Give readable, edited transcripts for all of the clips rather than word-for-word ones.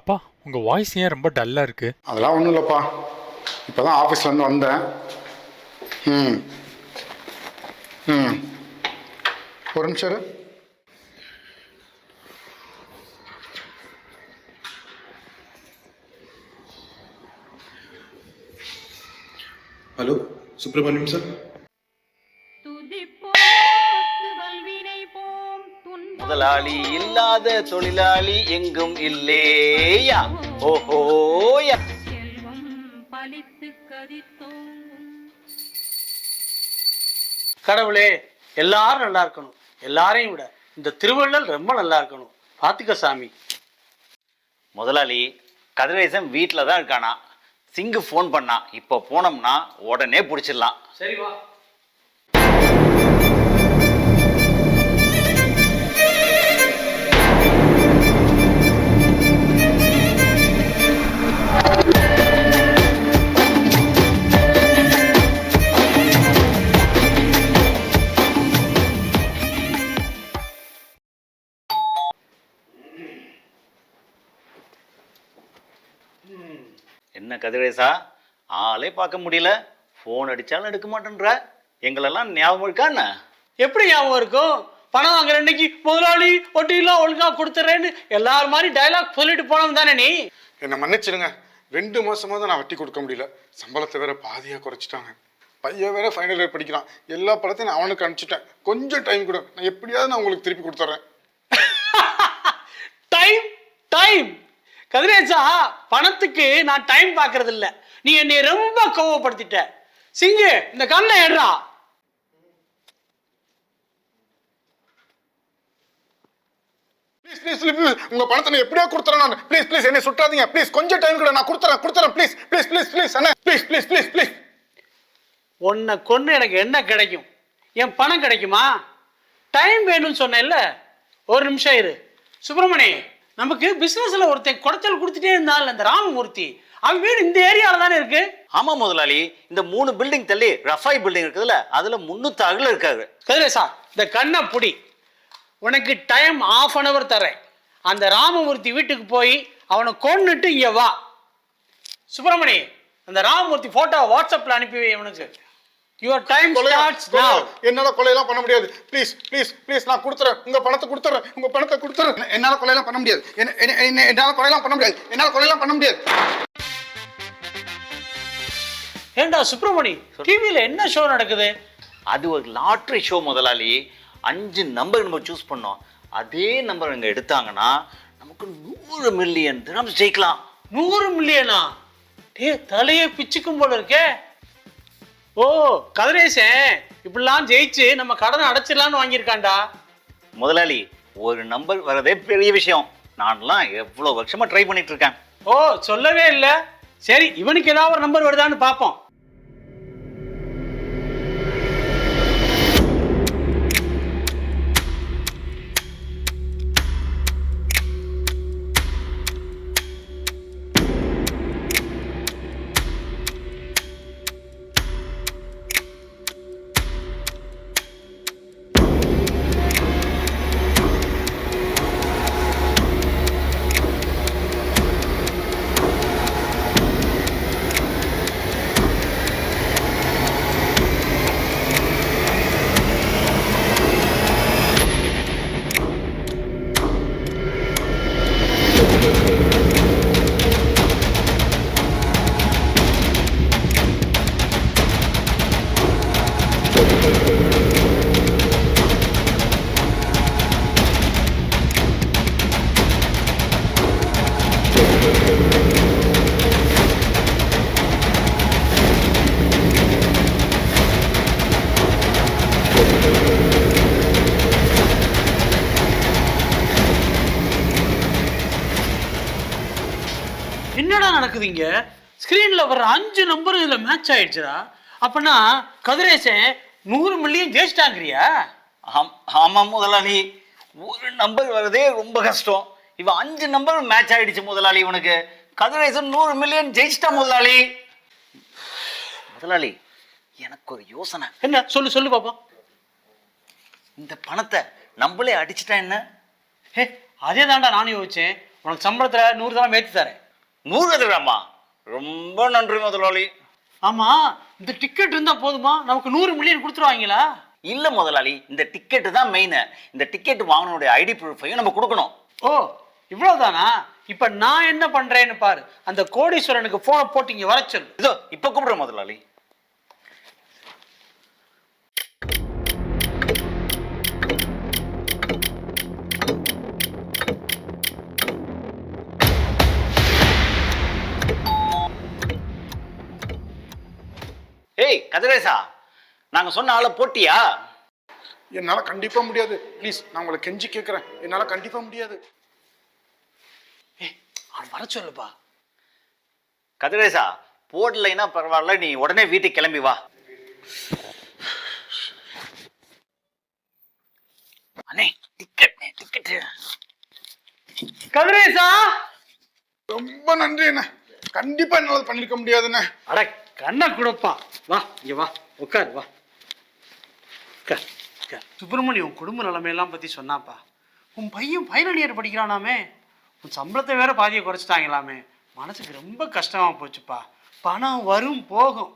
அப்பா உங்கள் வாய்ஸ் ஏன் ரொம்ப டல்லாக இருக்குது? அதெல்லாம் ஒன்றும் இல்லைப்பா, இப்போ தான் ஆஃபீஸ்லேருந்து வந்தேன். ம் ம் ஒரு நிமிஷம் இரு. Hello Subramaniam sir. முதலாளி இல்லாத தொழிலாளி எங்கும் இல்லேயா. ஓஹோயா. கடவுளே, எல்லாரும் நல்லா இருக்கணும். எல்லாரையும் விட இந்த திருவள்ளல் ரொம்ப நல்லா இருக்கணும். பாத்துக்க சாமி. முதலாளி கதிரேசன் வீட்டில் தான் இருக்கானா. சிங்கு ஃபோன் பண்ணா. இப்போ போனோம்னா உடனே பிடிச்சிடலாம். சரி வா. என்ன கதிரேசா, ஆளே பார்க்க முடியல. ஃபோன் அடித்தாலும் எடுக்க மாட்டேன்ற. எங்களெல்லாம் ஞாபகம் இருக்கா என்ன? எப்படி ஞாபகம் இருக்கும்? பணம் வாங்குற அன்னைக்கு முதலாளி ஒட்டிலாம் ஒழுங்கா கொடுத்துறேன்னு எல்லாரும் மாதிரி டைலாக் சொல்லிட்டு போனோம் தானே நீ? என்னை மன்னிச்சிடுங்க, 2 மாசமாக தான் நான் வட்டி கொடுக்க முடியல. சம்பளத்தை வேற பாதியாக குறைச்சிட்டாங்க. பையன் வேற ஃபைனல் இயர் படிக்கிறான். எல்லா படத்தையும் நான் அவனுக்கு அனுப்பிச்சிட்டேன். கொஞ்சம் டைம் கொடு, நான் எப்படியாவது நான் உங்களுக்கு திருப்பி கொடுத்துட்றேன். டைம் டைம் கதிரேசா, பணத்துக்கு நான் டைம் பார்க்கறது இல்ல. நீ என்னை ரொம்ப கோவப்படுத்திட்ட. சிங்கு, இந்த கண்ணை எடுறா. ப்ளீஸ் ப்ளீஸ் ப்ளீஸ், உங்க பணத்தை நான் எப்படியா கொடுத்துறேன் நான். ப்ளீஸ் ப்ளீஸ் என்னை சுட்டாதீங்க. ப்ளீஸ் கொஞ்சம் டைம் கூட, நான் கொடுத்துறேன். Please please please please Anna, please please please please. உன்னை கொண்டு எனக்கு என்ன கிடைக்கும்? என் பணம் கிடைக்குமா? டைம் வேணும்னு சொன்னேன்ல. ஒரு நிமிஷம் இரு. சுப்பிரமணி, நமக்கு பிசினஸ்ல ஒருத்தன் குடைச்சல் கொடுத்துட்டே இருந்தால் அந்த ராமமூர்த்தி, அவன் வீடு இந்த ஏரியால தானே இருக்கு. ஆமா முதலாளி, இந்த 3 பில்டிங் தள்ளி ரஃபாய் பில்டிங் இருக்குதுல்ல, அதுல 300 அகல இருக்காரு. கதிரேசா, இந்த கண்ணை புடி. உனக்கு டைம் 1/2 hour தரேன். அந்த ராமமூர்த்தி வீட்டுக்கு போய் அவனை கொன்னுட்டு இங்க வா. சுப்பிரமணி, அந்த ராமமூர்த்தி போட்டோ வாட்ஸ்அப்ல அனுப்பி வை அவனுக்கு. யுவர் டைம் ஸ்டார்ட்ஸ் நவ. என்னால கொலையெல்லாம் பண்ண முடியாது. ப்ளீஸ் ப்ளீஸ் ப்ளீஸ், நான் கொடுத்துறேன். உங்க பணத்தை கொடுத்துறேன். என்னால கொலையெல்லாம் பண்ண முடியாது. என்னால கொலையெல்லாம் பண்ண முடியாது. ஏண்டா சுப்பிரமணி, டிவில என்ன ஷோ நடக்குது? அது ஒரு லாட்ரி ஷோ முதலாளி. 5 நம்பர் நம்ம சூஸ் பண்ணோம். அதே நம்பர் இங்க எடுத்தாங்கன்னா நமக்கு 100 மில்லியன் திரம்ஸ் ஜெயிக்கலாம். 100 மில்லியனா? டே, தலையே பிச்சுக்கும் போல இருக்கே. ஓ, கதிரேசன் இப்படிலாம் ஜெயிச்சு நம்ம கடனை அடைச்சிடலான்னு வாங்கியிருக்காண்டா. முதலாளி, ஒரு நம்பர் வரதே பெரிய விஷயம். நான்லாம் எவ்வளோ வருஷமா ட்ரை பண்ணிட்டு இருக்கேன். ஓ, சொல்லவே இல்லை. சரி, இவனுக்கு ஏதாவது ஒரு நம்பர் வருதான்னு பார்ப்போம். என்னடா நடக்குதுங்க? ஸ்கிரீன்ல வர 5 நம்பர் இதுல மேட்ச் ஆயிடுச்சுடா. அப்பனா கதிரேசன் 100 மில்லியன் ஜெயிச்சிட்டாங்கறியா? ஆமா முதலாளி, ஒரு நம்பர் வரதே ரொம்ப கஷ்டம். இவன் 5 நம்பர் மேட்ச் ஆயிடுச்சு முதலாளி. இவனுக்கு கதிரேசன் 100 மில்லியன் ஜெயிச்சிட்டா முதலாளி. முதலாளி, எனக்கு ஒரு யோசனை. என்ன? சொல்லு சொல்லு பாப்போம். இந்த பணத்தை நம்மளே அடிச்சிட்டா என்ன? அதே தாண்டா நானும் யோசிச்சேன். உனக்கு சம்பளத்தில் 100 தரம் ஏற்றி தரேன். 100 தரமா? ரொம்ப நன்றி முதலாளி. ஆமாம், இந்த டிக்கெட் இருந்தால் போதுமா? நமக்கு 100 மில்லியன் கொடுத்துருவாங்களா? இல்லை முதலாளி, இந்த டிக்கெட்டு தான் மெயின். இந்த டிக்கெட் வாங்கினுடைய ஐடி ப்ரூஃபையும் நம்ம கொடுக்கணும். ஓ, இவ்வளோதானா? இப்போ நான் என்ன பண்ணுறேன்னு பாரு. அந்த கோடீஸ்வரனுக்கு ஃபோனை போட்டு இங்கே வர சொல்லு. இதோ இப்போ கூப்பிடுறேன் முதலாளி. ஏய் கதிரேசா, நாங்க சொன்ன ஆளை போட்டியா? என்னால கண்டிப்பா முடியாது. ப்ளீஸ், நான் உங்களை கெஞ்சி கேட்கறேன். என்னால கண்டிப்பா முடியாது. அவன் வர சொல்லுப்பா. கதிரேசா, போடலைன்னா பரவாயில்ல, நீ உடனே வீட்டுக்கு கிளம்பி வா. அண்ணே டிக்கெட் டிக்கெட். கதிரேசா, ரொம்ப நன்றி அண்ணா. கண்டிப்பா என்னால பண்ணிருக்க முடியாதுண்ணே. அட கண்ணை கொடுப்பா. வா இங்க வா, உட்காரு வா. உட்கார் உட்கார். சுப்பிரமணியம் உன் குடும்ப நிலைமையெல்லாம் பற்றி சொன்னாப்பா. உன் பையன் ஃபைனல் இயர் படிக்கிறானாமே, உன் சம்பளத்தை வேற பாதியை குறைச்சிட்டாங்களாமே. மனசுக்கு ரொம்ப கஷ்டமாக போச்சுப்பா. பணம் வரும் போகும்.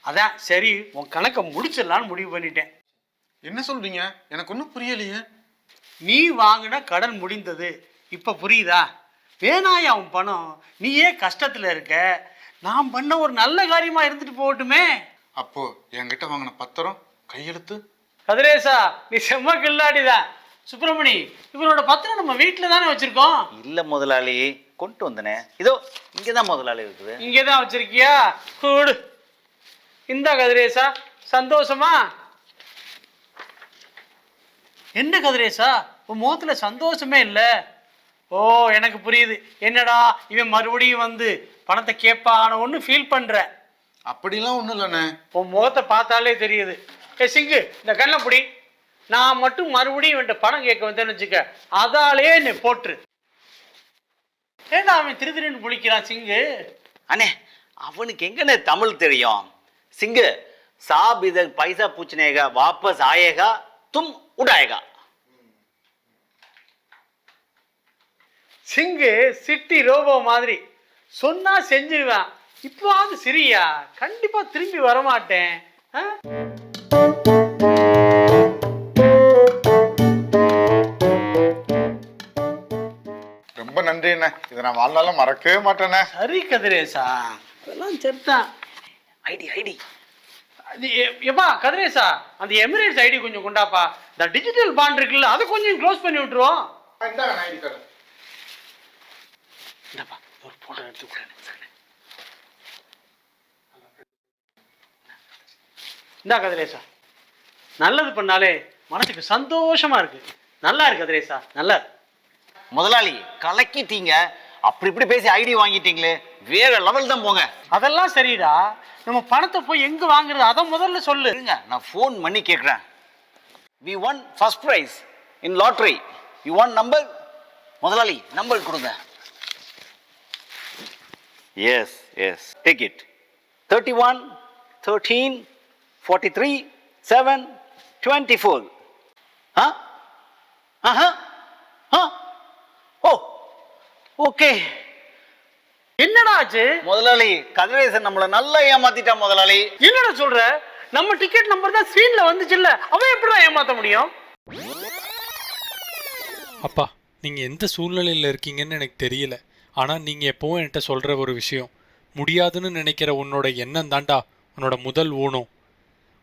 அதான் சரி உன் கணக்கை முடிச்சிடலான்னு முடிவு பண்ணிட்டேன். என்ன சொல்றீங்க? எனக்கு ஒன்றும் புரியலையே. நீ வாங்கின கடன் முடிந்தது இப்போ புரியுதா? வேணாயா உன் பணம், நீயே கஷ்டத்தில் இருக்க. நான் பண்ண ஒரு நல்ல காரியமாக இருந்துட்டு போகட்டுமே. அப்போ என்கிட்ட வாங்கின பத்திரம் கையெழுத்து? கதிரேசா, நீ செம்ம கில்லாடிதான். சுப்பிரமணி, இவரோட பத்திரம் நம்ம வீட்டில் தானே வச்சிருக்கோம். இல்ல முதலாளி, கொண்டு வந்தனே. இதோ இங்கதான் முதலாளி இருக்குது. இங்கே தான் வச்சிருக்கியா? கூடு. இந்த கதிரேசா, சந்தோஷமா? என்ன கதிரேசா, உன் முகத்துல சந்தோஷமே இல்லை. ஓ, எனக்கு புரியுது. என்னடா இவன் மறுபடியும் வந்து பணத்தை கேட்பான ஒன்று ஃபீல் பண்ற. அப்படிலாம் ஒன்றும் இல்லைண்ணே. உன் முகத்தை பார்த்தாலே தெரியுது. சிங்கு, இந்த கண்ணை பிடி. நான் மட்டும் மறுபடியும் இவன்ட்ட பணம் கேட்க வந்தேன்னு வச்சுக்க, அதாலே என்னை போட்டுரு. ஏன்னா அவன் திருன்னு புளிக்கிறான் சிங்கு. அண்ணே, அவனுக்கு எங்கண்ணே தமிழ் தெரியும்? சிங்கு, சாப் இதழ் பைசா பூச்சினேகா வாபஸ் ஆயேகா தும் உடாயேகா. சிங்கு சிட்டி ரோபோ மாதிரி சொன்னா செஞ்சிருவேன். இப்போவாது சிரியா, கண்டிப்பா திரும்பி வரமாட்டேன். ரொம்ப நன்றி அண்ணே. இதை நான் வாழ்நாளும் மறக்கவே மாட்டேனே. சரி கதிரேசா, இதெல்லாம் சரிதான். ஐடி எப்பா கதிரேசா, அந்த எமிரேட்ஸ் ஐடி கொஞ்சம் கொண்டாப்பா. இந்த டிஜிட்டல் பாண்ட் இருக்குல்ல, அதை கொஞ்சம் க்ளோஸ் பண்ணி விட்டுருவோம். இந்தாங்க ஐடி கார்டு. இந்தப்பா ஒரு போட்டோ எடுத்து. இந்தா கதிரேசா, நல்லது பண்ணாலே மனசுக்கு சந்தோஷமா இருக்கு. நல்லா இருக்கு கதிரேசா, நல்லா இருக்கு. முதலாளி கலக்கிட்டீங்க. அப்படி இப்படி பேசி ஐடி வாங்கிட்டீங்களே, வேற லெவல் தான் போங்க. அதெல்லாம் சரிடா, நம்ம பணத்தை போய் எங்க வாங்குறது அதை முதல்ல சொல்லு. இருங்க, நான் ஃபோன் பண்ணி கேட்குறேன். we won first prize in lottery. you want number? முதலாளி நம்பர் கொடுங்க. yes take it. 31 13 43 7 24. ஓ ஓகே. என்னடா ஆச்சு? முதலாளி கதிரேசன் நம்மள நல்லா ஏமாத்திட்டான் முதலாளி. என்னடா சொல்ற? நம்ம டிக்கெட் நம்பர் தான் ஸ்கிரீன்ல வந்துச்சுல்ல, அவன் எப்படிடா ஏமாத்த முடியும்? அப்பா, நீங்கள் எந்த சூழ்நிலையில் இருக்கீங்கன்னு எனக்கு தெரியல. ஆனால் நீங்கள் எப்போவும் என்கிட்ட சொல்கிற ஒரு விஷயம், முடியாதுன்னு நினைக்கிற உன்னோட எண்ணம் தாண்டா உன்னோட முதல் ஊனம்.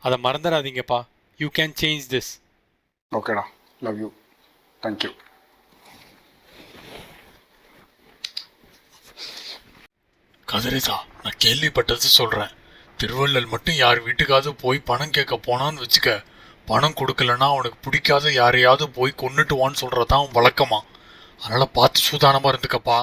அதை மறந்துடாதீங்கப்பா. You can change this. ஓகேடா, லவ் யூ, தேங்க்யூ. கதிரேசா, நான் கேள்விப்பட்டது சொல்கிறேன். திருவள்ளல் மட்டும் யார் வீட்டுக்காவது போய் பணம் கேட்க போனான்னு வச்சுக்க, பணம் கொடுக்கலன்னா அவனுக்கு பிடிக்காத யாரையாவது போய் கொன்னுட்டுவான்னு சொல்கிறதான் வழக்கமா. அதனால் பார்த்து சூதானமாக இருந்துக்கப்பா.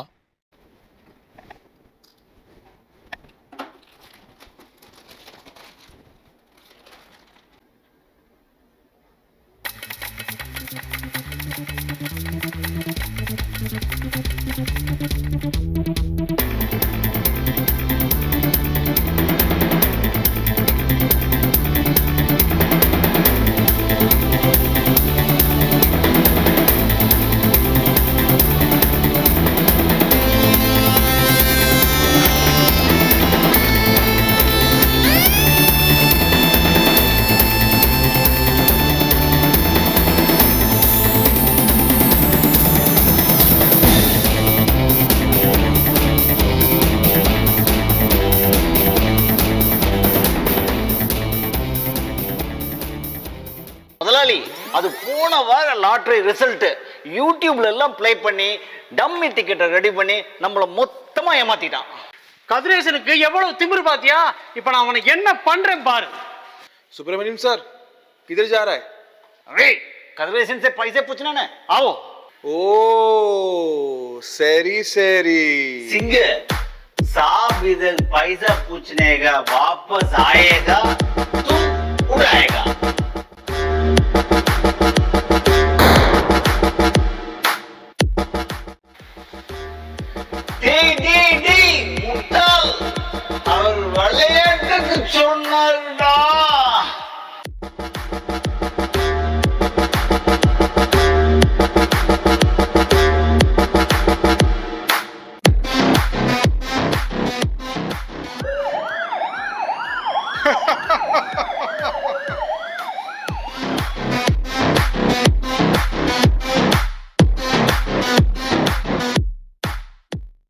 போன வார லாட்டரி ரிசல்ட் யூடியூப்ல எல்லாம் ப்ளே பண்ணி டம்மி டிக்கெட்டை ரெடி பண்ணி நம்மள மொத்தமா ஏமாத்திட்டான். கதிரேசனுக்கு எவ்வளவு திமிரு பாத்தியா? இப்ப நான் அவனுக்கு என்ன பண்றேன் பாரு. सुब्रमण्यम सर किधर जा रहा है? अरे कदरेशन से पैसे पूछना ना, आओ. ओ सरी सरी सिंह साहब इधर पैसा पूछने का वापस आएगा तो उड़ाएगा. டி முட்டாள் அவர் விளையாட்டுக்கு சொன்னார்.